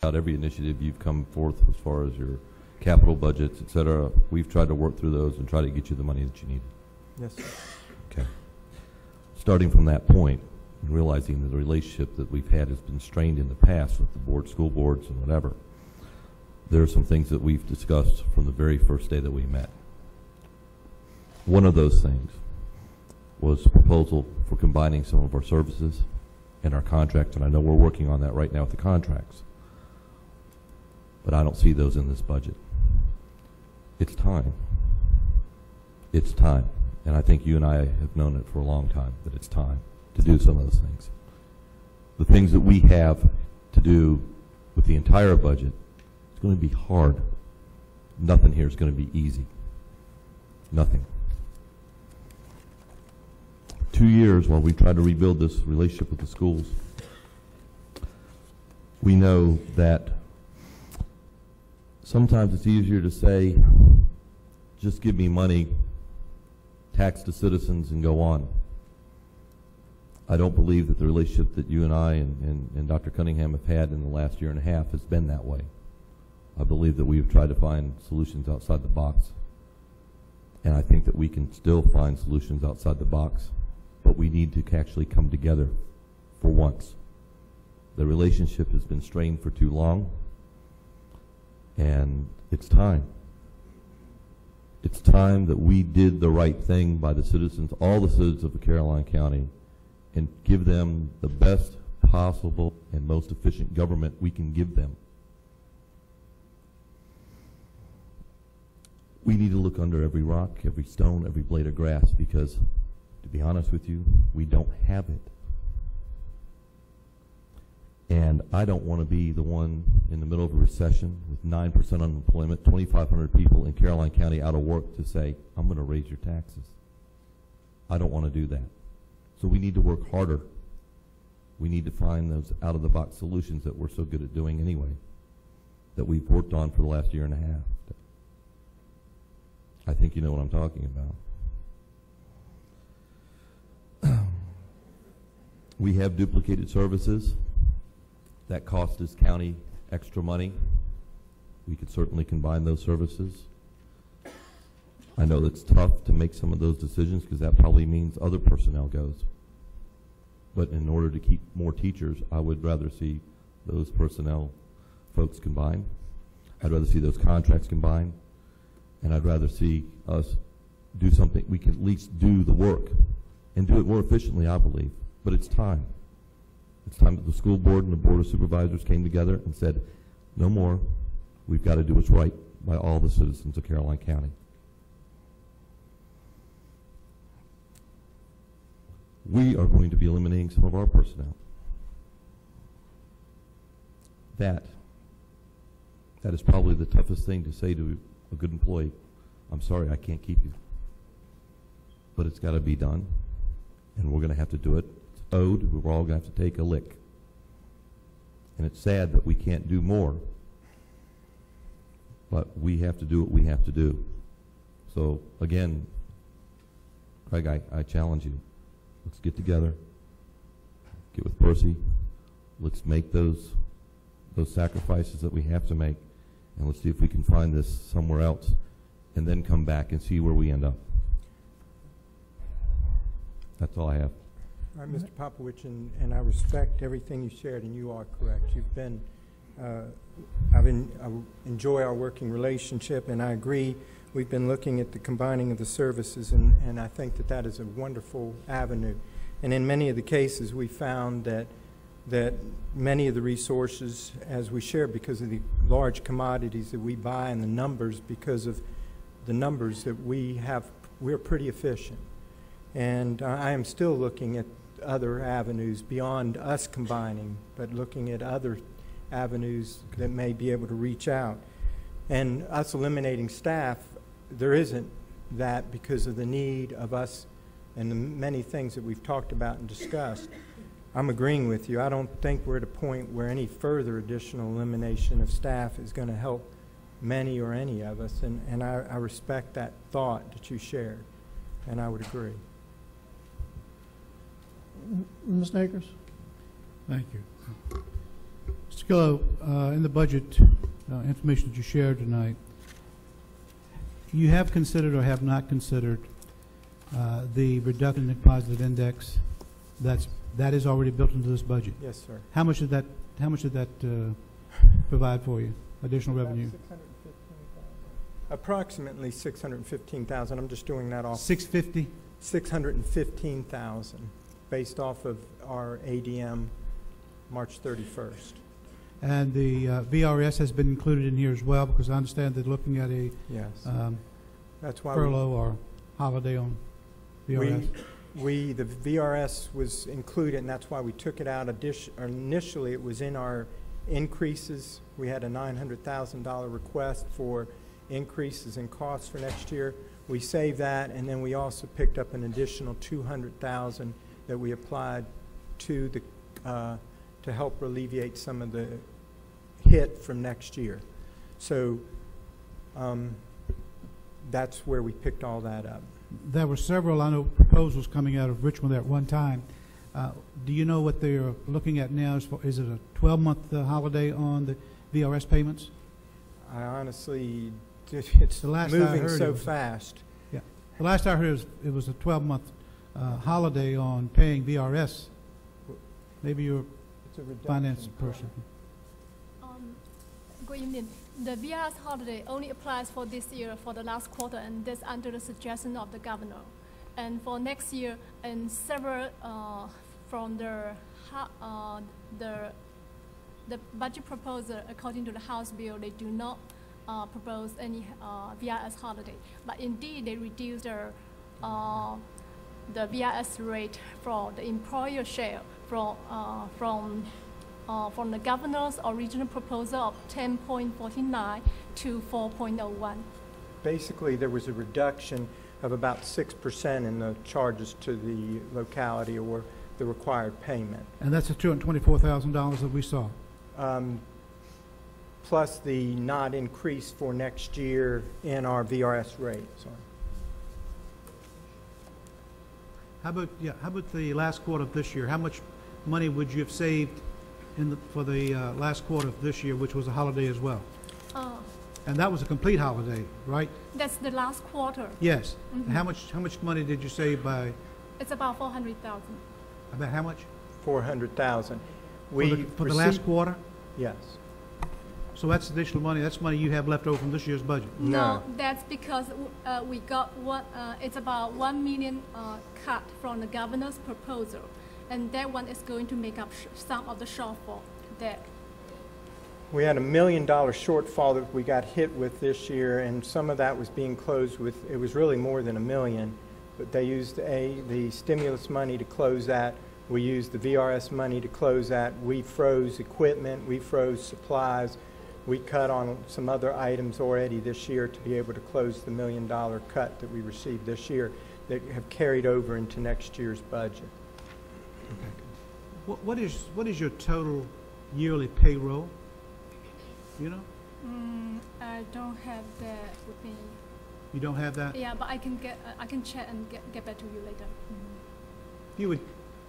Every initiative you've come forth as far as your capital budgets, et cetera, we've tried to work through those and try to get you the money that you need. Yes, sir. Okay. Starting from that point, and realizing that the relationship that we've had has been strained in the past with the board, school boards, and whatever, there are some things that we've discussed from the very first day that we met. One of those things was a proposal for combining some of our services and our contracts, and I know we're working on that right now with the contracts. But I don't see those in this budget. It's time. It's time. And I think you and I have known it for a long time, that it's time to do some of those things. The things that we have to do with the entire budget, it's going to be hard. Nothing here is going to be easy. Nothing. 2 years while we try to rebuild this relationship with the schools, we know that sometimes it's easier to say, just give me money, tax the citizens, and go on. I don't believe that the relationship that you and I and Dr. Cunningham have had in the last year and a half has been that way. I believe that we have tried to find solutions outside the box. And I think that we can still find solutions outside the box, but we need to actually come together for once. The relationship has been strained for too long. And it's time. It's time that we did the right thing by the citizens, all the citizens of the Caroline County, and give them the best possible and most efficient government we can give them. We need to look under every rock, every stone, every blade of grass, because, to be honest with you, we don't have it. And I don't want to be the one in the middle of a recession with 9% unemployment, 2,500 people in Caroline County out of work to say, I'm going to raise your taxes. I don't want to do that. So we need to work harder. We need to find those out-of-the-box solutions that we're so good at doing anyway, that we've worked on for the last year and a half. I think you know what I'm talking about. We have duplicated services. That cost this county extra money. We could certainly combine those services. I know it's tough to make some of those decisions because that probably means other personnel goes. But in order to keep more teachers, I would rather see those personnel folks combined. I'd rather see those contracts combined. And I'd rather see us do something. We can at least do the work and do it more efficiently, I believe. But it's time. It's time that the school board and the board of supervisors came together and said, no more. We've got to do what's right by all the citizens of Caroline County. We are going to be eliminating some of our personnel. That is probably the toughest thing to say to a good employee. I'm sorry, I can't keep you. But it's got to be done, and we're going to have to do it. Owed, we're all going to have to take a lick. And it's sad that we can't do more, but we have to do what we have to do. So again, Craig, I challenge you. Let's get together, get with Percy, let's make those sacrifices that we have to make, and let's see if we can find this somewhere else, and then come back and see where we end up. That's all I have. All right, Mr. Popovich, and I respect everything you shared, and you are correct. You've been, I enjoy our working relationship, and I agree. We've been looking at the combining of the services, and I think that that is a wonderful avenue. And in many of the cases, we found that many of the resources, as we share, because of the large commodities that we buy and the numbers, because of the numbers that we have, we're pretty efficient. And I am still looking at other avenues beyond us combining, but looking at other avenues that may be able to reach out. And us eliminating staff, there isn't that because of the need of us and the many things that we've talked about and discussed. I'm agreeing with you. I don't think we're at a point where any further additional elimination of staff is going to help many or any of us, and I respect that thought that you shared, and I would agree. Ms. Akers? Thank you. Mr. Killo, in the budget information that you shared tonight, you have considered or have not considered the reduction in positive index that is already built into this budget? Yes, sir. How much did that provide for you? Additional revenue? Approximately 615,000. I'm just doing that off. 650? 615,000 based off of our ADM March 31st. And the VRS has been included in here as well, because I understand that looking at a Yes. That's why furlough or holiday on VRS. the VRS was included, and that's why we took it out. Initially, it was in our increases. We had a $900,000 request for increases in costs for next year. We saved that, and then we also picked up an additional $200,000 that we applied to the to help alleviate some of the hit from next year. So that's where we picked all that up. There were several, I know, proposals coming out of Richmond at one time. Do you know what they're looking at now? Is it a 12-month holiday on the VRS payments? I honestly, it's moving so fast. Yeah. The last I heard it was a 12-month holiday on paying VRS. Maybe you're a finance person. Good evening. The VRS holiday only applies for this year for the last quarter, and that's under the suggestion of the governor. And for next year, and several from the budget proposal, according to the House bill, they do not propose any VRS holiday. But indeed, they reduce the VRS rate for the employer share from the governor's original proposal of 10.49 to 4.01. Basically, there was a reduction of about 6% in the charges to the locality or the required payment. And that's the $224,000 that we saw. Plus the not increase for next year in our VRS rate. Sorry. How about the last quarter of this year? How much money would you have saved for the last quarter of this year, which was a holiday as well? And that was a complete holiday, right? That's the last quarter. Yes. Mm-hmm. How much money did you save by? It's about 400,000. About how much? 400,000. For the last quarter? Yes. So that's additional money. That's money you have left over from this year's budget. No, that's because we got it's about $1 million cut from the governor's proposal, and that one is going to make up some of the shortfall there. We had $1 million shortfall that we got hit with this year, and some of that was being closed with, it was really more than $1 million, but they used the stimulus money to close that. We used the VRS money to close that. We froze equipment, we froze supplies. We cut on some other items already this year to be able to close the $1 million cut that we received this year that have carried over into next year's budget. Okay. What is your total yearly payroll? You know? I don't have that with me. You don't have that? Yeah, but I can check and get back to you later. If you would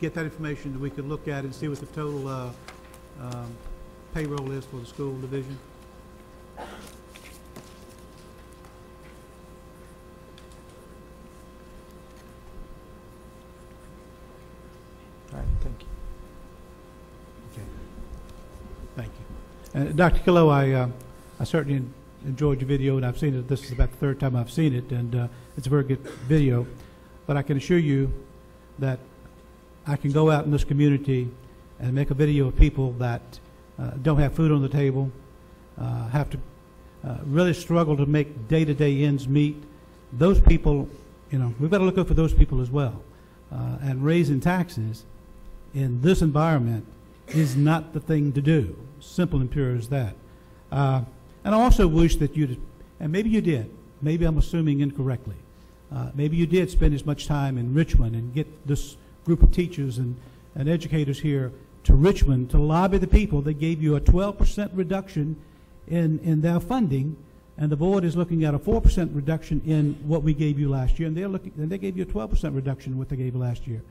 get that information that we could look at and see what the total payroll is for the school division. All right, thank you. Okay. Thank you. Dr. Killo, I certainly enjoyed your video, and I've seen it. This is about the third time I've seen it, and it's a very good video. But I can assure you that I can go out in this community and make a video of people that don't have food on the table, have to really struggle to make day-to-day ends meet. Those people, you know, we've got to look out for those people as well. And raising taxes in this environment is not the thing to do. Simple and pure as that. And I also wish that you'd, and maybe you did, maybe I'm assuming incorrectly, maybe you did spend as much time in Richmond and get this group of teachers and educators here to Richmond to lobby the people that gave you a 12% reduction in their funding, and the board is looking at a 4% reduction in what we gave you last year, and they gave you a 12% reduction in what they gave you last year.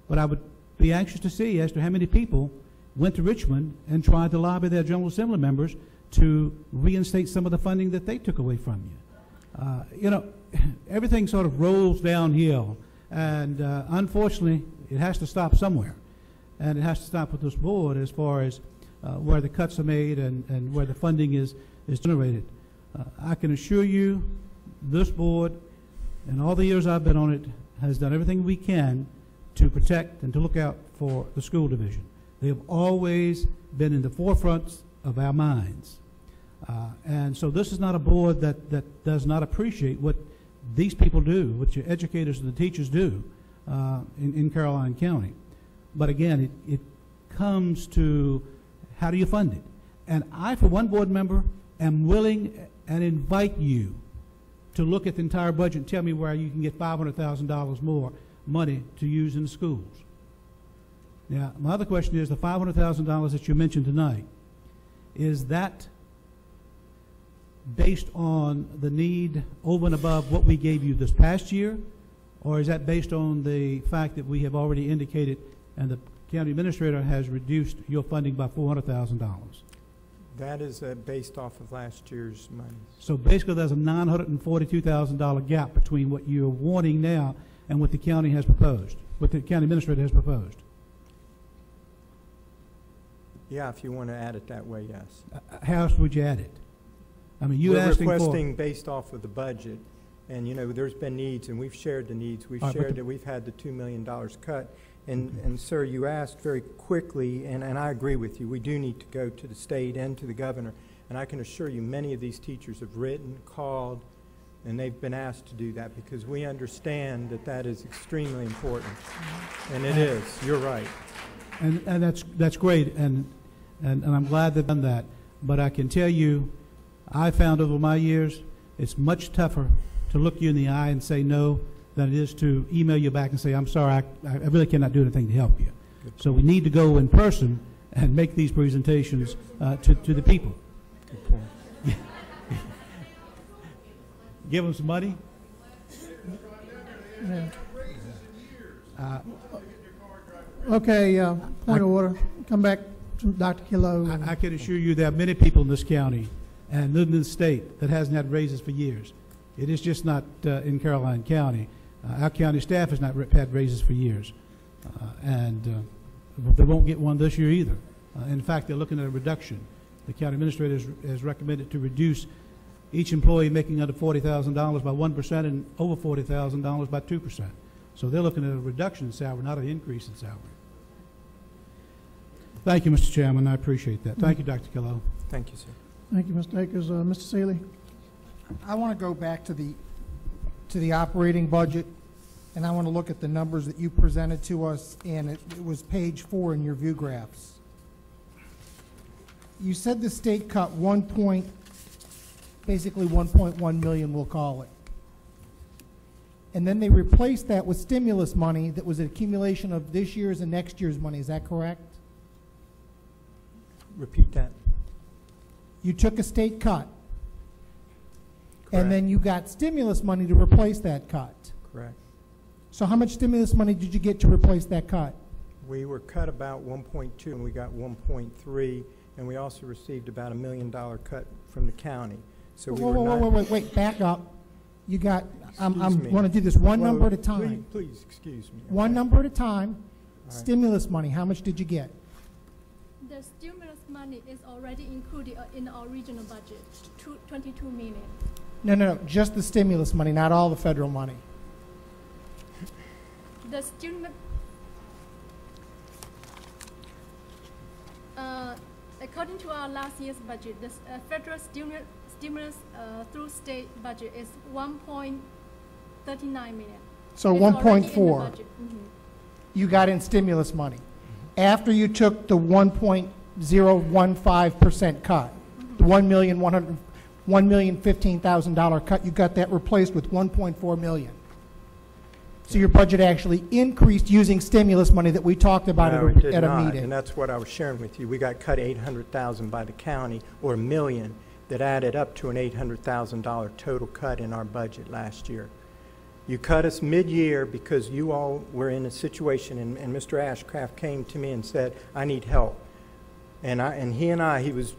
But I would be anxious to see as to how many people went to Richmond and tried to lobby their General Assembly members to reinstate some of the funding that they took away from you. You know, everything sort of rolls downhill, and unfortunately, it has to stop somewhere. And it has to stop with this board as far as where the cuts are made and where the funding is generated. I can assure you this board, and all the years I've been on it, has done everything we can to protect and to look out for the school division. They have always been in the forefront of our minds. And so this is not a board that does not appreciate what these people do, what your educators and the teachers do in Caroline County. But again, it comes to how do you fund it? And I, for one board member, am willing and invite you to look at the entire budget and tell me where you can get $500,000 more money to use in the schools. Now, my other question is the $500,000 that you mentioned tonight, is that based on the need over and above what we gave you this past year, or is that based on the fact that we have already indicated and the county administrator has reduced your funding by $400,000? That is based off of last year's money. So basically there's a $942,000 gap between what you're wanting now and what the county has proposed, what the county administrator has proposed. Yeah, if you want to add it that way, yes. How else would you add it? I mean, you're asking for... We're requesting based off of the budget, and you know, there's been needs, and we've shared the needs. We've shared that we've had the $2 million cut. And sir, you asked very quickly, and I agree with you. We do need to go to the state and to the governor. And I can assure you many of these teachers have written, called, and they've been asked to do that because we understand that that is extremely important. And it is. You're right. And that's great, and I'm glad they've done that. But I can tell you, I found over my years, it's much tougher to look you in the eye and say no than it is to email you back and say, I'm sorry, I really cannot do anything to help you. So we need to go in person and make these presentations to the people. Good point. Give them some money. Yeah. Okay, point of order. Come back to Dr. Kilo. I can assure you there are many people in this county and in the state that hasn't had raises for years. It is just not in Caroline County. Our county staff has not had raises for years, and they won't get one this year either. In fact, they're looking at a reduction. The county administrator has recommended to reduce each employee making under $40,000 by 1% and over $40,000 by 2%. So they're looking at a reduction in salary, not an increase in salary. Thank you, Mr. Chairman. I appreciate that. Thank you, Dr. Kilo. Thank you, sir. Thank you, Mr. Akers. Mr. Seeley. I want to go back to the operating budget, and I want to look at the numbers that you presented to us, and it was page 4 in your view graphs. You said the state cut basically 1.1 million, we'll call it. And then they replaced that with stimulus money that was an accumulation of this year's and next year's money. Is that correct? Repeat that. You took a state cut. Correct. And then you got stimulus money to replace that cut. Correct. So how much stimulus money did you get to replace that cut? We were cut about 1.2 and we got 1.3, and we also received about $1 million cut from the county. So we wait, back up. You got, I want to do this one number at a time. Please, excuse me. One number at a time. Right. Stimulus money, how much did you get? The stimulus money is already included in our regional budget, 22 million. No, just the stimulus money, not all the federal money. The stimulus, according to our last year's budget, the federal stimulus through state budget is 1.39 million. So 1.4 you got in stimulus money. After you took the 1.015% cut, the $1,015,000 cut, you got that replaced with 1.4 million. So your budget actually increased using stimulus money that we talked about at a meeting. And that's what I was sharing with you. We got cut $800,000 by the county, or $1 million, that added up to an $800,000 total cut in our budget last year. You cut us mid-year because you all were in a situation, and Mr. Ashcraft came to me and said, I need help. And he was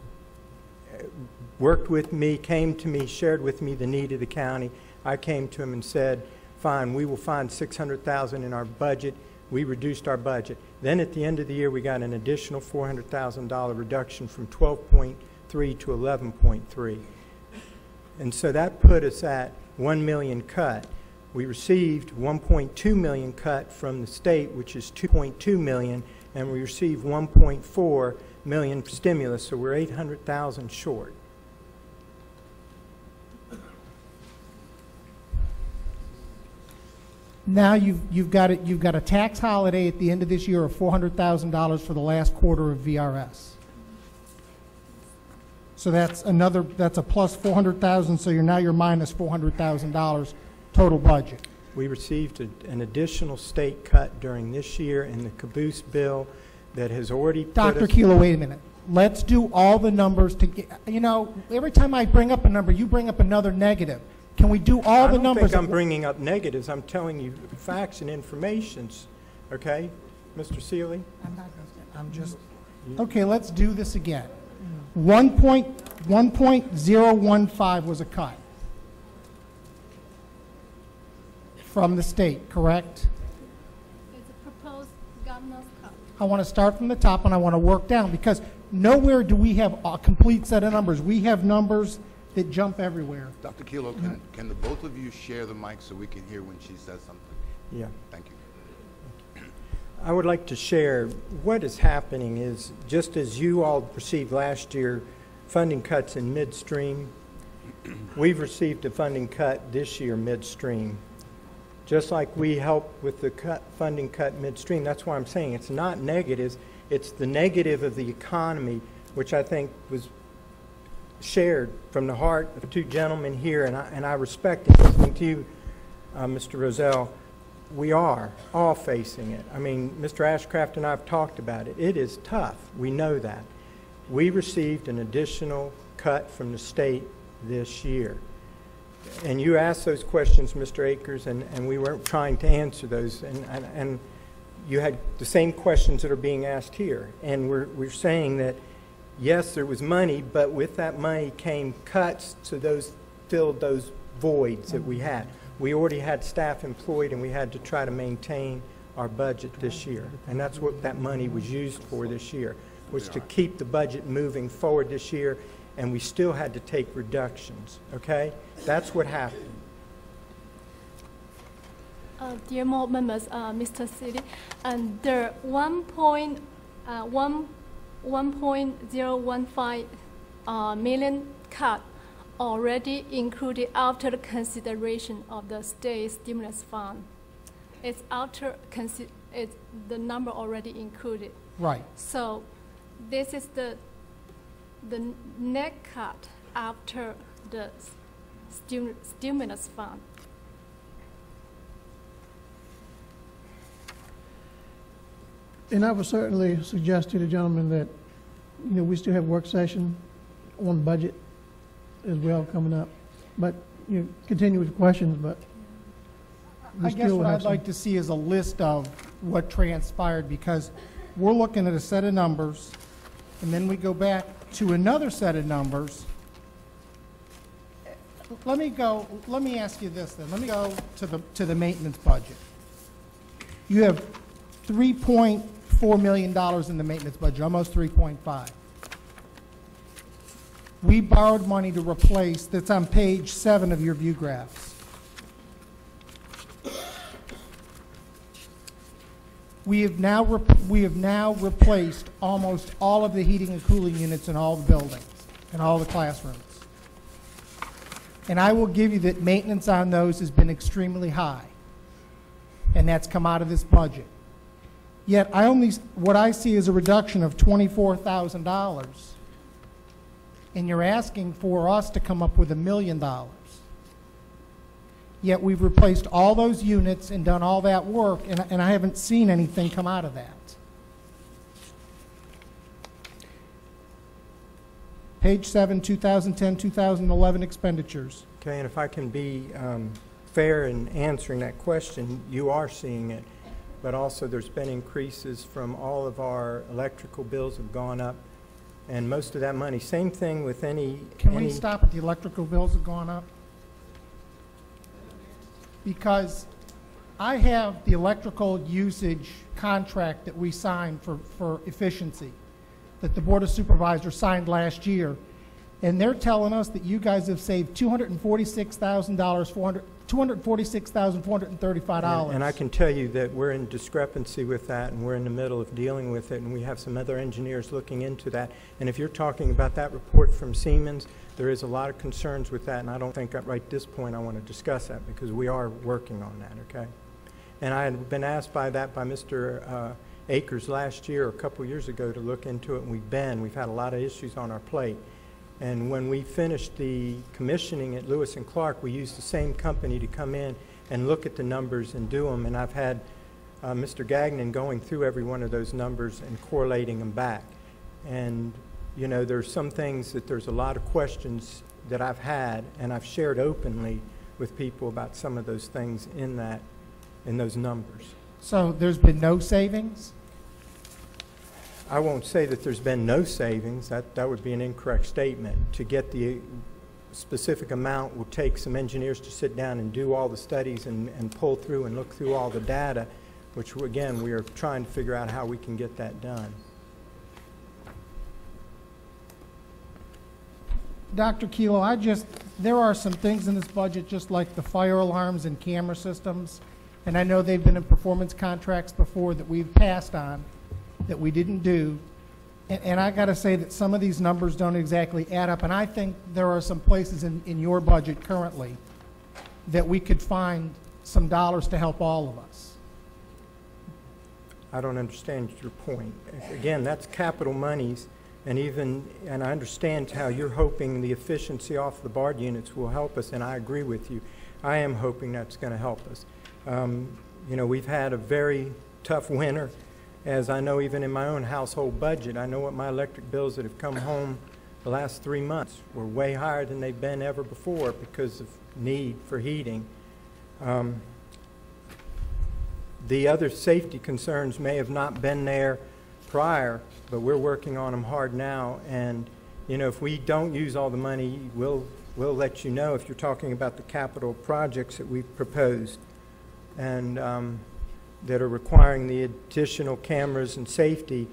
worked with me, came to me, shared with me the need of the county. I came to him and said, fine, we will find $600,000 in our budget. We reduced our budget. Then at the end of the year, we got an additional $400,000 reduction from 12.3 to 11.3. And so that put us at 1 million cut. We received 1.2 million cut from the state, which is 2.2 million, and we received 1.4 million stimulus, so we're 800,000 short. Now you've got a tax holiday at the end of this year of $400,000 for the last quarter of VRS. So that's a plus 400,000. So you're minus $400,000 total budget. We received an additional state cut during this year in the caboose bill that has already put Dr. Kilo, wait a minute. Let's do all the numbers to get, every time I bring up a number, you bring up another negative. Can we do all the numbers? I don't think I'm bringing up negatives. I'm telling you facts and informations. Okay, Mr. Seeley? I'm just, okay, let's do this again. 1.015 was a cut from the state, correct? It's a proposed governor's cut. I want to start from the top and I want to work down, because nowhere do we have a complete set of numbers. We have numbers that jump everywhere. Dr. Kilo, can the both of you share the mic so we can hear when she says something? Yeah. Thank you. I would like to share what is happening is, just as you all received last year funding cuts in midstream, we've received a funding cut this year midstream. Just like we helped with the funding cut midstream. That's why I'm saying it's not negatives, it's the negative of the economy, which I think was shared from the heart of two gentlemen here, and I respect it. Listening to you, Mr. Rozelle, we are all facing it. I mean, Mr. Ashcraft and I have talked about it. It is tough. We know that. We received an additional cut from the state this year. And you asked those questions, Mr. Akers, and we weren't trying to answer those. And you had the same questions that are being asked here. And we're saying that, yes, there was money, but with that money came cuts, so those filled those voids that we had. We already had staff employed, and we had to try to maintain our budget this year. And that's what that money was used for this year, was to keep the budget moving forward this year, and we still had to take reductions, okay? That's what happened. Dear board members, Mr. City, and the 1.015 million cut already included after the consideration of the state stimulus fund. It's after the number already included. Right. So this is the net cut after the stimulus fund. And I would certainly suggest to the gentleman that, we still have work session on budget as well coming up. But continue with questions, but I guess what I'd like to see is a list of what transpired, because we're looking at a set of numbers, and then we go back to another set of numbers. Let me ask you this then. Let me go to the maintenance budget. You have $3.4 million in the maintenance budget, almost 3.5. We borrowed money to replace, that's on page 7 of your view graphs. We have now replaced almost all of the heating and cooling units in all the buildings, in all the classrooms. And I will give you that maintenance on those has been extremely high, and that's come out of this budget. Yet what I see is a reduction of $24,000, and you're asking for us to come up with $1 million. Yet we've replaced all those units and done all that work, and I haven't seen anything come out of that. Page 7, 2010, 2011 expenditures. Okay, and if I can be fair in answering that question, you are seeing it, but also there's been increases from all of our electrical bills have gone up And most of that money, same thing with any... Can we stop at the electrical bills have gone up? Because I have the electrical usage contract that we signed for efficiency, that the Board of Supervisors signed last year, and they're telling us that you guys have saved $246,435. And I can tell you that we're in discrepancy with that, and we're in the middle of dealing with it, and we have some other engineers looking into that. And if you're talking about that report from Siemens, there is a lot of concerns with that, and I don't think right at this point I want to discuss that, because we are working on that, okay? And I had been asked by Mr. Akers last year, or a couple years ago, to look into it, and we've had a lot of issues on our plate. And when we finished the commissioning at Lewis and Clark, we used the same company to come in and look at the numbers and do them. And I've had Mr. Gagnon going through every one of those numbers and correlating them back. And, you know, there's some things that there's a lot of questions that I've had, and I've shared openly with people about some of those things in those numbers. So there's been no savings? I won't say that there's been no savings. That would be an incorrect statement. To get the specific amount will take some engineers to sit down and do all the studies and pull through and look through all the data, which, again, we are trying to figure out how we can get that done. Dr. Kilo, there are some things in this budget, just like the fire alarms and camera systems, and I know they've been in performance contracts before that we've passed on, that we didn't do, and I got to say that some of these numbers don't exactly add up, and I think there are some places in your budget currently that we could find some dollars to help all of us. I don't understand your point. Again, that's capital monies, and I understand how you're hoping the efficiency off the BARD units will help us, and I agree with you. I am hoping that's going to help us. You know, we've had a very tough winter. As I know, even in my own household budget, I know what my electric bills that have come home the last 3 months were way higher than they've been ever before because of need for heating. The other safety concerns may have not been there prior, but we're working on them hard now. And, you know, if we don't use all the money, we'll let you know if you're talking about the capital projects that we've proposed. And that are requiring the additional cameras and safety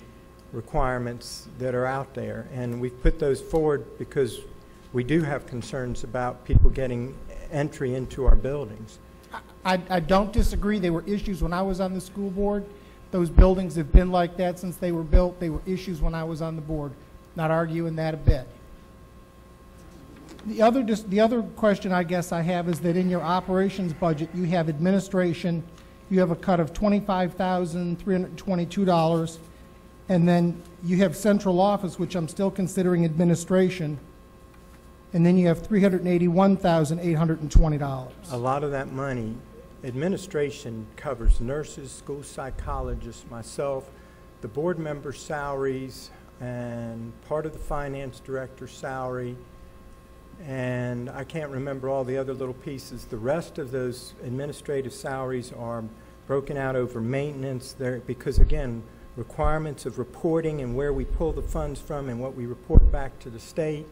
requirements that are out there. And we've put those forward because we do have concerns about people getting entry into our buildings. I don't disagree. There were issues when I was on the school board. Those buildings have been like that since they were built. They were issues when I was on the board. Not arguing that a bit. The other question I guess I have is that in your operations budget, you have administration. You have a cut of $25,322, and then you have central office, which I'm still considering administration, and then you have $381,820. A lot of that money, administration covers nurses, school psychologists, myself, the board member salaries, and part of the finance director's salary, and I can't remember all the other little pieces. The rest of those administrative salaries are broken out over maintenance there because, again, requirements of reporting and where we pull the funds from and what we report back to the state,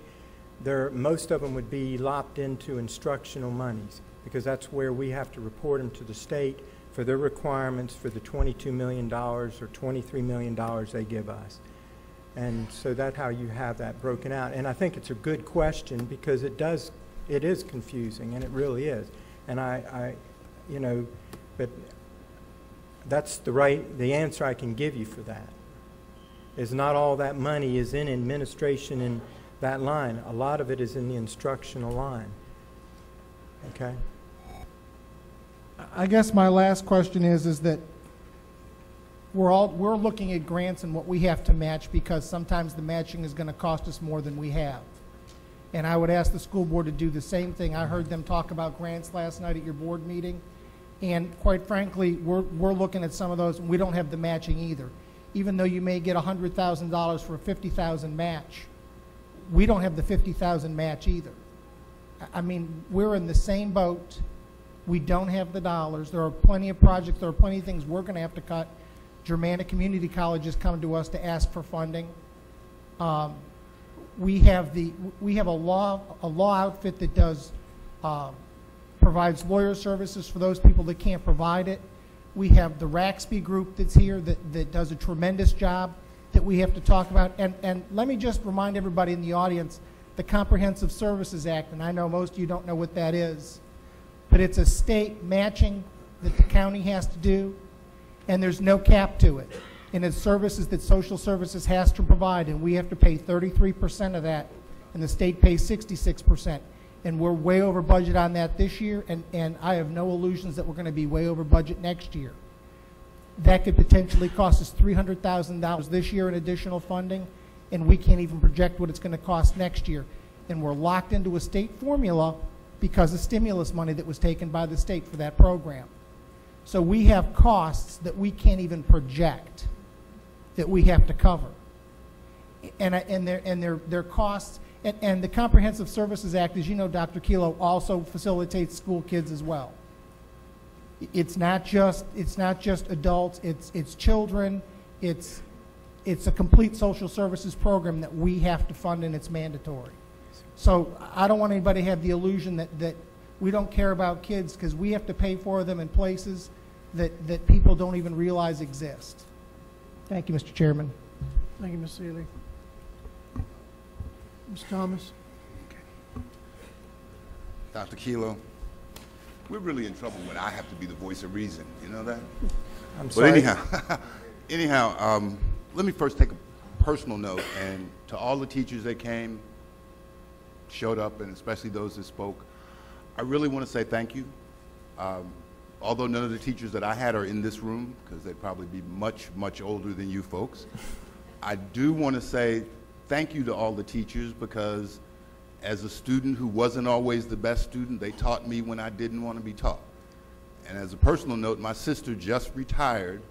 most of them would be lopped into instructional monies because that's where we have to report them to the state for their requirements for the $22 million or $23 million they give us. And so that's how you have that broken out. And I think it's a good question because it is confusing, and it really is. And you know, but that's the answer I can give you for that. Is not all that money is in administration in that line. A lot of it is in the instructional line. Okay? I guess my last question is that we're looking at grants and what we have to match because sometimes the matching is going to cost us more than we have. And I would ask the school board to do the same thing. I heard them talk about grants last night at your board meeting. And quite frankly, we're looking at some of those, and we don't have the matching either. Even though you may get $100,000 for a $50,000 match, we don't have the $50,000 match either. I mean, we're in the same boat. We don't have the dollars. There are plenty of projects. There are plenty of things we're going to have to cut. Germanic Community College is coming to us to ask for funding. We have a law outfit that does provides lawyer services for those people that can't provide it. We have the Raxby group that's here that does a tremendous job that we have to talk about. And let me just remind everybody in the audience, the Comprehensive Services Act, and I know most of you don't know what that is, but it's a state matching that the county has to do, and there's no cap to it. And it's services that social services has to provide, and we have to pay 33% of that, and the state pays 66%. And we're way over budget on that this year, and I have no illusions that we're going to be way over budget next year. That could potentially cost us $300,000 this year in additional funding, and we can't even project what it's going to cost next year. And we're locked into a state formula because of stimulus money that was taken by the state for that program. So we have costs that we can't even project that we have to cover. And they're costs. And the Comprehensive Services Act, as you know, Dr. Kelo, also facilitates school kids as well. It's not just adults. It's children. It's a complete social services program that we have to fund, and it's mandatory. So I don't want anybody to have the illusion that we don't care about kids, because we have to pay for them in places that people don't even realize exist. Thank you, Mr. Chairman. Thank you, Ms. Seeley. Ms. Thomas? Dr. Kelo, we're really in trouble when I have to be the voice of reason. You know that? I'm sorry. But anyhow, let me first take a personal note, and to all the teachers that came, showed up, and especially those that spoke, I really want to say thank you. Although none of the teachers that I had are in this room, because they'd probably be much, much older than you folks, I do want to say thank you to all the teachers, because as a student who wasn't always the best student, they taught me when I didn't want to be taught. And as a personal note, my sister just retired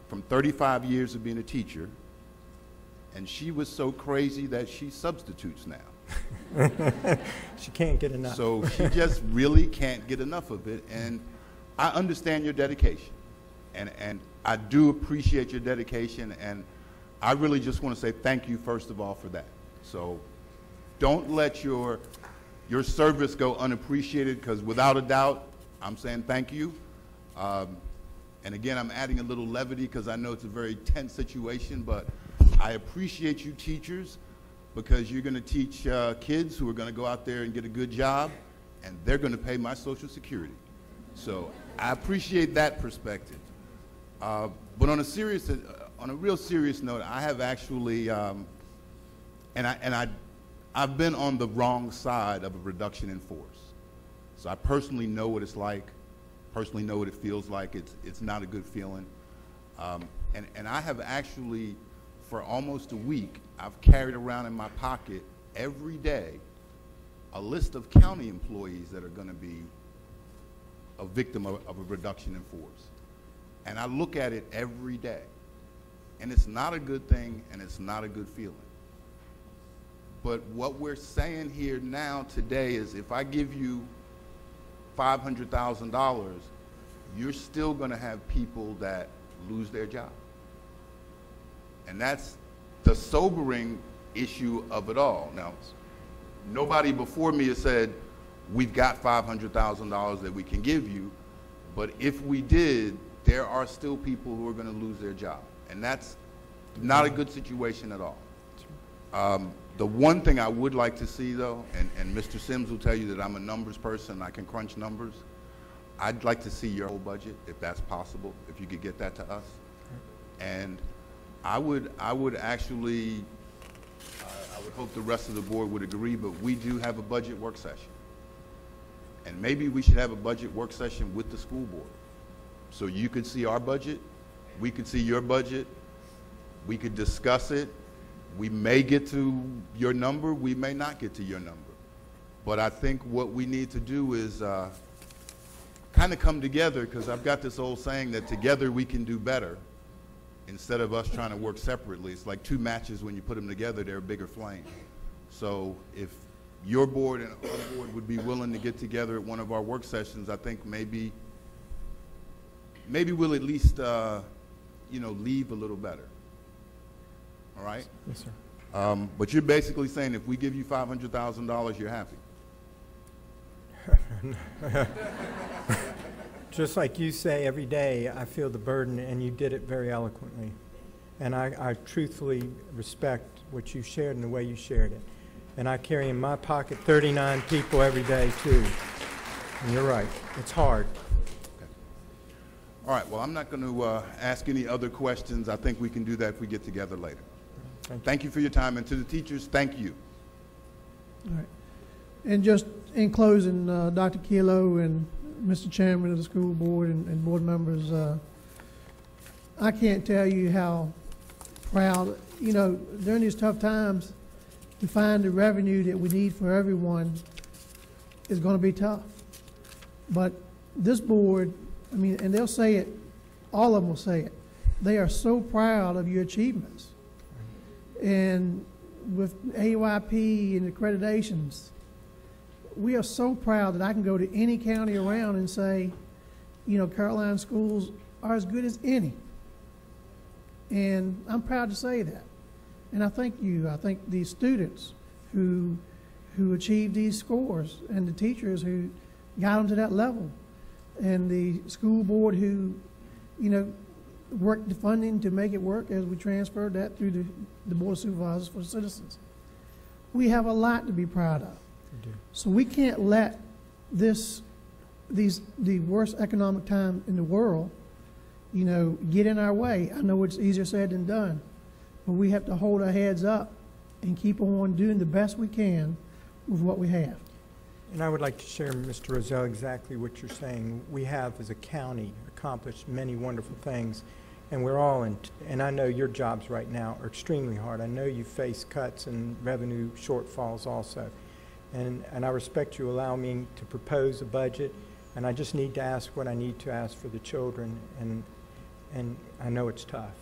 from 35 years of being a teacher, and she was so crazy that she substitutes now. She can't get enough. So she just really can't get enough of it, and I understand your dedication, and I do appreciate your dedication, and I really just want to say thank you, first of all, for that. So don't let your service go unappreciated, because without a doubt, I'm saying thank you. And again, I'm adding a little levity because I know it's a very tense situation, but I appreciate you teachers, because you're going to teach kids who are going to go out there and get a good job, and they're going to pay my Social Security. So I appreciate that perspective. But on a real serious note, I have actually, I've been on the wrong side of a reduction in force. So I personally know what it's like, personally know what it feels like. It's not a good feeling. And I have actually, for almost a week, I've carried around in my pocket every day a list of county employees that are going to be a victim of a reduction in force. And I look at it every day. And it's not a good thing, and it's not a good feeling. But what we're saying here now today is, if I give you $500,000, you're still going to have people that lose their job. And that's the sobering issue of it all. Now, nobody before me has said, we've got $500,000 that we can give you, but if we did, there are still people who are going to lose their job. And that's not a good situation at all. The one thing I would like to see, though, and Mr. Sims will tell you that I'm a numbers person, I can crunch numbers. I'd like to see your whole budget, if that's possible, if you could get that to us. And I would actually, I would hope the rest of the board would agree, but we do have a budget work session. And maybe we should have a budget work session with the school board. So you could see our budget, we could see your budget, we could discuss it. We may get to your number, we may not get to your number. But I think what we need to do is kind of come together, because I've got this old saying that together we can do better, instead of us trying to work separately. It's like two matches, when you put them together, they're a bigger flame. So if your board and our board would be willing to get together at one of our work sessions, I think maybe we'll at least, leave a little better. All right? Yes, sir. But you're basically saying if we give you $500,000, you're happy. Just like you say every day, I feel the burden, and you did it very eloquently. And I truthfully respect what you shared and the way you shared it. And I carry in my pocket 39 people every day, too. And you're right. It's hard. All right, well, I'm not going to ask any other questions. I think we can do that if we get together later. Thank you for your time, and to the teachers, thank you. All right. And just in closing, Dr. Kilo and Mr. Chairman of the school board and board members, I can't tell you how proud, you know, during these tough times, to find the revenue that we need for everyone is going to be tough. But this board, I mean, and they'll say it, all of them will say it, they are so proud of your achievements. And with AYP and accreditations, we are so proud that I can go to any county around and say, you know, Caroline schools are as good as any. And I'm proud to say that. And I thank you. I thank the students who achieved these scores, and the teachers who got them to that level, and the school board who, you know, worked the funding to make it work as we transferred that through the Board of Supervisors for citizens. We have a lot to be proud of. So we can't let the worst economic time in the world, you know, get in our way. I know it's easier said than done, but we have to hold our heads up and keep on doing the best we can with what we have. And I would like to share, Mr. Rozelle, exactly what you're saying. We have, as a county, accomplished many wonderful things, and we're all in, and I know your jobs right now are extremely hard. I know you face cuts and revenue shortfalls also. And I respect you allowing me to propose a budget, and I just need to ask what I need to ask for the children, and I know it's tough.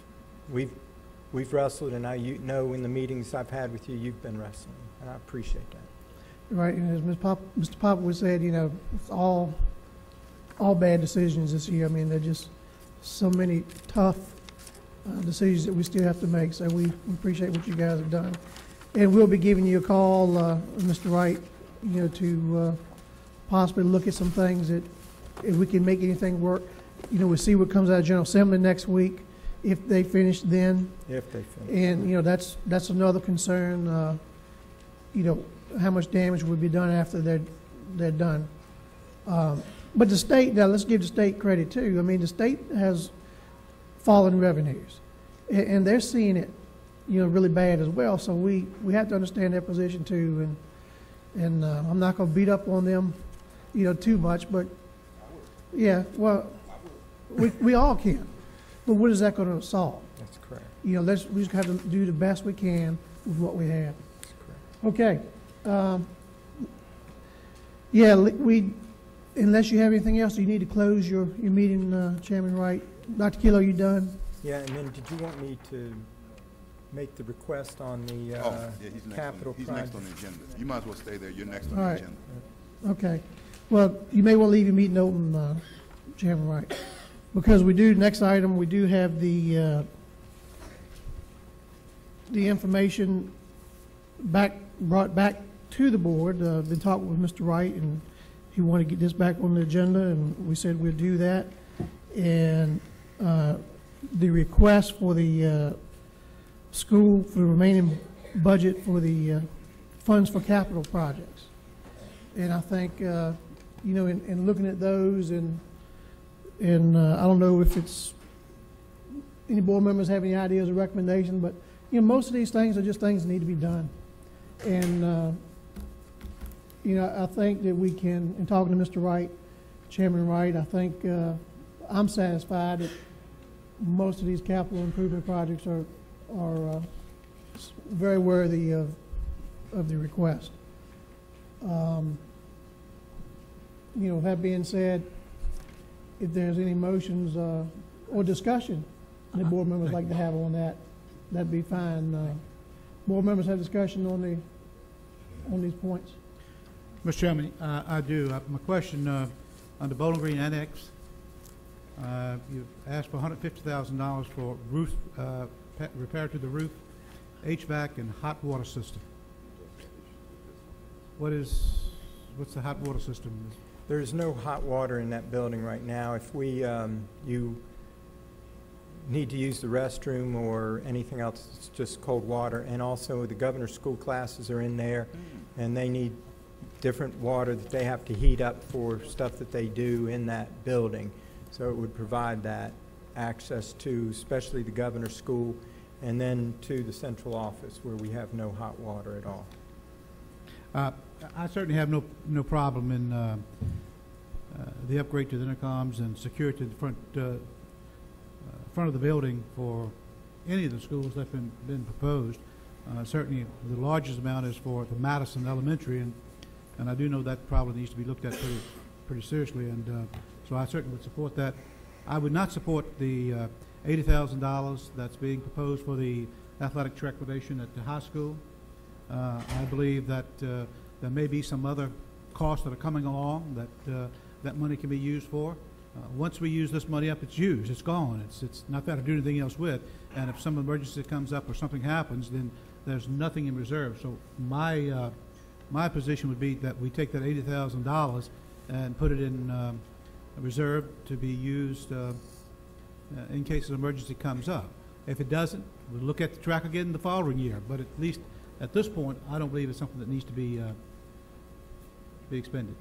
We've wrestled, and I know in the meetings I've had with you, you've been wrestling, and I appreciate that. Right, and as Mr. Popowitz said, you know, it's all bad decisions this year. I mean, they're just so many tough decisions that we still have to make, so we appreciate what you guys have done. And we'll be giving you a call, Mr. Wright, you know, to possibly look at some things that if we can make anything work. You know, we'll see what comes out of General Assembly next week, if they finish then. If they finish. And, you know, that's another concern, you know, how much damage would be done after they're done. But the state, now let's give the state credit too. I mean, the state has fallen revenues, and they're seeing it, you know, really bad as well. So we have to understand their position too. And I'm not going to beat up on them, you know, too much. But yeah, well, we all can. But what is that going to solve? That's correct. You know, we just have to do the best we can with what we have. That's correct. Okay. Yeah, unless you have anything else, you need to close your meeting, Chairman Wright. Dr. Kilo, you done? Yeah, and then did you want me to make the request on the capital project? He's next on the agenda. You might as well stay there. You're next on the agenda. Okay. Well, you may want to leave your meeting open, Chairman Wright, because next item, we do have the information brought back to the board. Been talking with Mr. Wright, and he wanted to get this back on the agenda, and we said we'd do that. And the request for the school for the remaining budget for the funds for capital projects. And I think, you know, in looking at those, and I don't know if it's any board members have any ideas or recommendations, but you know, most of these things are just things that need to be done. And you know, I think that we can, in talking to Mr. Wright, Chairman Wright, I think I'm satisfied that most of these capital improvement projects are very worthy of the request. You know, that being said, if there's any motions or discussion that board members like to have on that, that'd be fine. Board members have discussion on these points. Mr. Chairman, I do. My question on the Bowling Green Annex, you've asked for $150,000 for roof repair to the roof. HVAC and hot water system. What's the hot water system? There's no hot water in that building right now. If you need to use the restroom or anything else, it's just cold water. And also the governor's school classes are in there, and they need different water that they have to heat up for stuff that they do in that building. So it would provide that access to, especially the governor's school, and then to the central office where we have no hot water at all. I certainly have no problem in the upgrade to the intercoms and security at the front of the building for any of the schools that's been proposed. Certainly, the largest amount is for the Madison Elementary, and I do know that probably needs to be looked at pretty seriously, and so I certainly would support that. I would not support the $80,000 that's being proposed for the athletic track renovation at the high school. I believe that there may be some other costs that are coming along that that money can be used for. Once we use this money up, it's used, it's gone. It's not got to do anything else with. And if some emergency comes up or something happens, then there's nothing in reserve. So my position would be that we take that $80,000 and put it in reserve to be used in case an emergency comes up. If it doesn't, we'll look at the track again the following year. But at least at this point, I don't believe it's something that needs to be expended.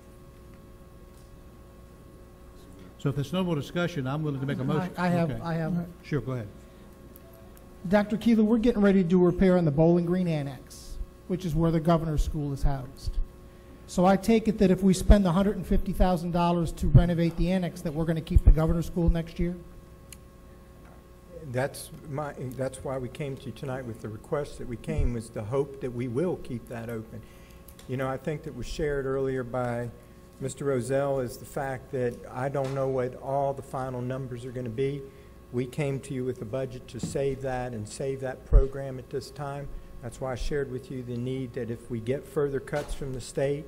So if there's no more discussion, I'm willing to make a motion. I have. Sure, go ahead. Dr. Keeler, we're getting ready to do a repair on the Bowling Green Annex, which is where the governor's school is housed. So I take it that if we spend the $150,000 to renovate the annex, that we're going to keep the governor's school next year? That's why we came to you tonight with the request that we came, was the hope that we will keep that open. You know, I think that was shared earlier by Mr. Rozelle is the fact that I don't know what all the final numbers are going to be. We came to you with a budget to save that and save that program at this time. That's why I shared with you the need that if we get further cuts from the state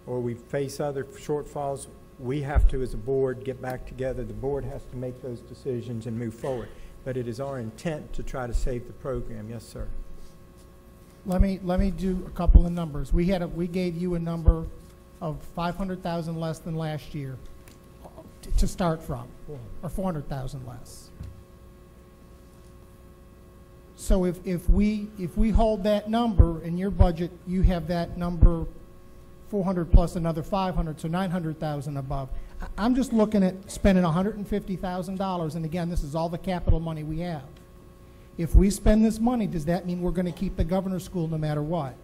or we face other shortfalls, we have to, as a board, get back together. The board has to make those decisions and move forward. But it is our intent to try to save the program. Yes, sir. Let me do a couple of numbers. We gave you a number of 500,000 less than last year to start from, or 400,000 less. So if we hold that number in your budget, you have that number 400 plus another 500, so 900,000 above. I'm just looking at spending $150,000, and again, this is all the capital money we have. If we spend this money, does that mean we're going to keep the governor's school no matter what?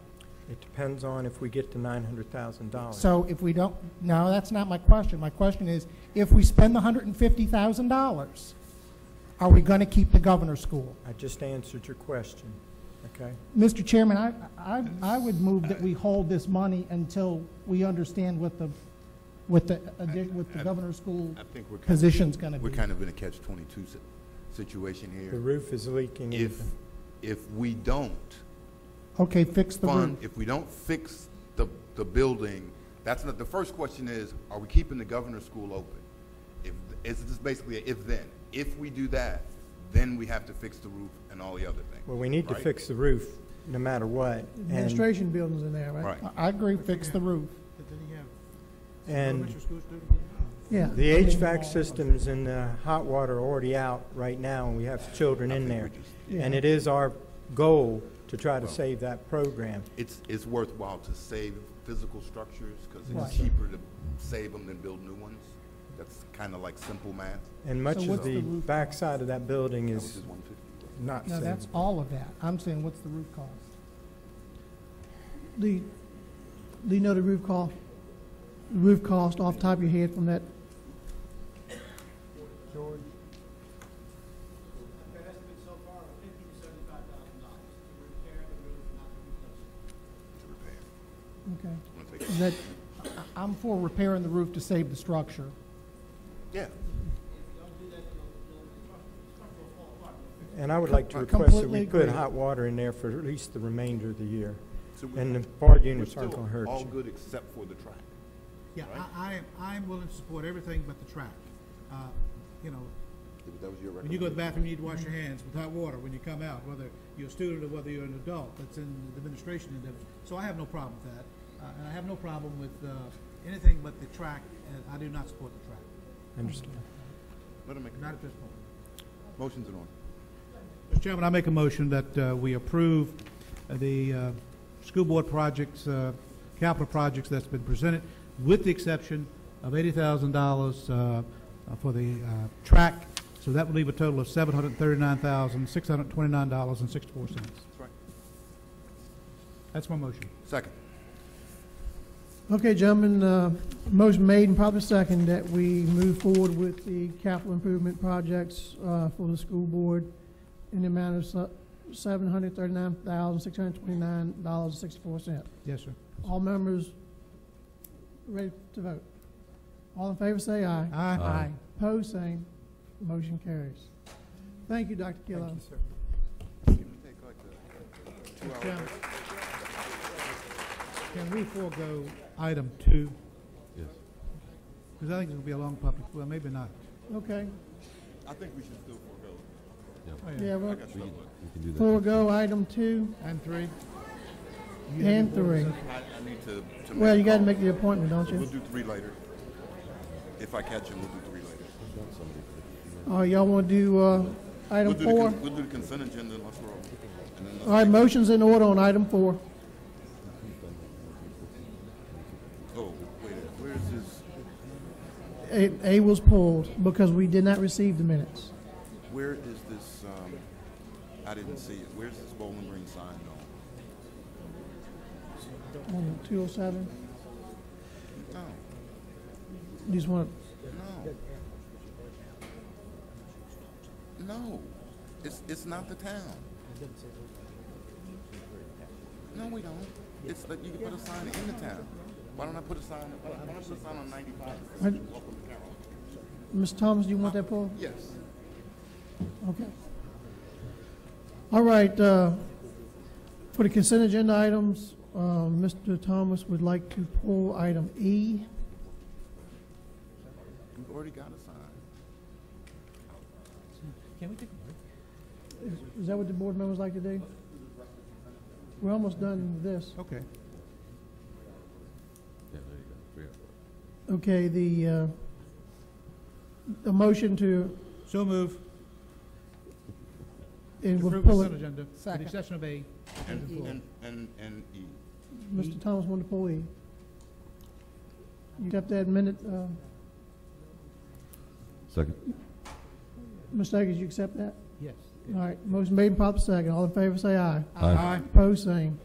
It depends on if we get to $900,000. So if we don't, no, that's not my question. My question is, if we spend the $150,000, are we going to keep the governor's school? I just answered your question, okay? Mr. Chairman, I would move that we hold this money until we understand what the governor's school position's going to be. We're kind of in a catch-22 situation here. The roof is leaking. If we don't okay, fix the roof. if we don't fix the building, that's not the first question. Is, are we keeping the governor's school open? It's just basically a if-then. If we do that, then we have to fix the roof and all the other things. Well, we need to fix the roof no matter what. Administration buildings in there, right? Right. I agree, fix the roof. And Yeah. the HVAC systems and the hot water are already out right now, and we have children in there. And it is our goal to try to save that program. It's worthwhile to save physical structures because it's Right. cheaper to save them than build new ones. That's kind of like simple math. And much So of what's the the roof backside of that building Which is is 150. not No, that's savable. all of that. I'm saying, what's the roof cost? Do you know the roof cost off the top of your head from that? George? Okay. Once they- Is that, I'm for repairing the roof to save the structure. Yeah. And I would like to I request that completely we put agree. hot water in there for at least the remainder of the year. So And the part units we're aren't still going to hurt all you. good except for the track. Yeah, I'm willing to support everything but the track. You know, That was your When you go to the bathroom, you need to wash your hands with hot water when you come out, whether you're a student or whether you're an adult. That's in the administration end of it. So I have no problem with that. And I have no problem with anything but the track. And I do not support the track. Understand. Let him make a Not at this point. motion's in order. Mr. Chairman, I make a motion that we approve the school board projects, capital projects that's been presented, with the exception of $80,000 for the track. So that would leave a total of $739,629.64. That's right. That's my motion. Second. Okay, gentlemen, motion made and probably second that we move forward with the capital improvement projects for the school board in the amount of $739,629.64. Yes, sir. All members ready to vote? All in favor say aye. Aye. Aye. Opposed, same. Motion carries. Thank you, Dr. Kilo. Thank you, sir. Can we take like a 2 hour Chairman, break? can we forego item 2? Yes. Because I think it's going to be a long public, well, maybe not. Okay. I think we should still forego. Oh, Yeah, well, I got stuff. We can do that. forego item 2 And 3? and 3. I need to Well, you got to a make the appointment, don't We'll you? do 3 later. If I catch him, we'll do 3 later. Y'all want to do item 4? We'll do the consent agenda and let's roll. And then let's All right, motion's in order on item 4. Oh, wait, where's this? A was pulled because we did not receive the minutes. Where is this, I didn't see it. Where's this Bowling Green sign on? On 207. No, You just want no. It's not the town. No, we don't. It's that you can put a sign in the town. Why don't I put a sign, why don't I put a sign on 95? Right. Welcome to town. Ms. Thomas, do you want that pulled? Yes. Okay. All right, for the consent agenda items, Mr. Thomas would like to pull item E. We've already got a sign. Can we take a break? Is that what the board members like to do? We're almost done with this. Okay. Yeah, there you go. 3 hours. Okay, the motion to, So move. and we'll Approve pull consent it, agenda, with the Second. exception of A. And full. and E. Mr. Thomas wanted to pull E. You got that minute, Second. Mr. Eggers, you accept that? Yes. All right, motion made and properly second. All in favor, say aye. Aye. Opposed, same.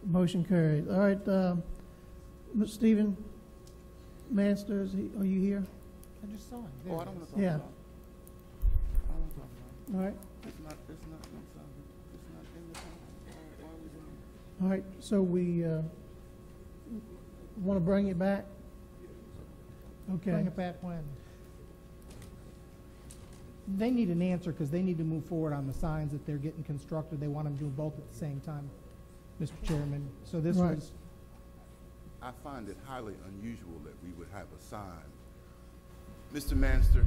Motion carried. All right, Mr. Stephen Manster, are you here? I just saw him. Oh, I don't want to talk Yeah. about it. I don't want to talk about All right, it. It's not in the town. Why are we doing it? all right, so we want to bring it back? Bring Okay, it back when? They need an answer because they need to move forward on the signs that they're getting constructed. They want them to do both at the same time, Mr. Chairman. So this Right. was, I find it highly unusual that we would have a sign. Mr. Manster,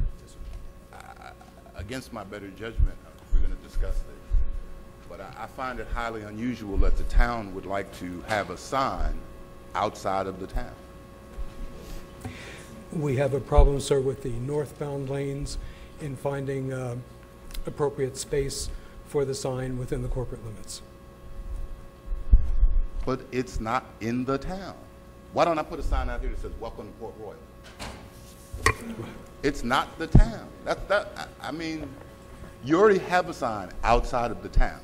against my better judgment, we're going to discuss this, but I find it highly unusual that the town would like to have a sign outside of the town. We have a problem, sir, with the northbound lanes in finding appropriate space for the sign within the corporate limits. But it's not in the town. Why don't I put a sign out here that says, "Welcome to Port Royal"? It's not the town. I mean, you already have a sign outside of the town,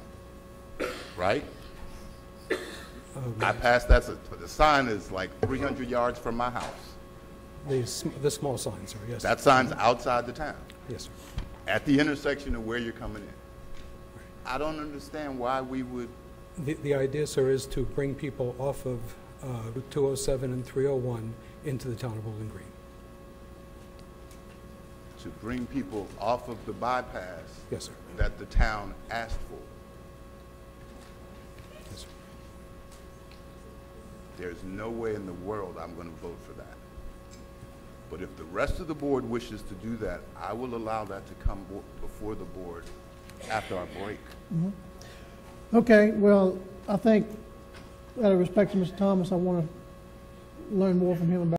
right? I passed that, the sign is like 300 yards from my house. The small sign, sir, yes. That sign's outside the town, Yes, sir. at the intersection of where you're coming in. I don't understand why we would, The idea, sir, is to bring people off of Route 207 and 301 into the town of Bowling Green. to bring people off of the bypass Yes, sir. that the town asked for. Yes, sir. There's no way in the world I'm going to vote for that. But if the rest of the board wishes to do that, I will allow that to come before the board after our break. Okay, well, I think, out of respect to Mr. Thomas, I want to learn more from him about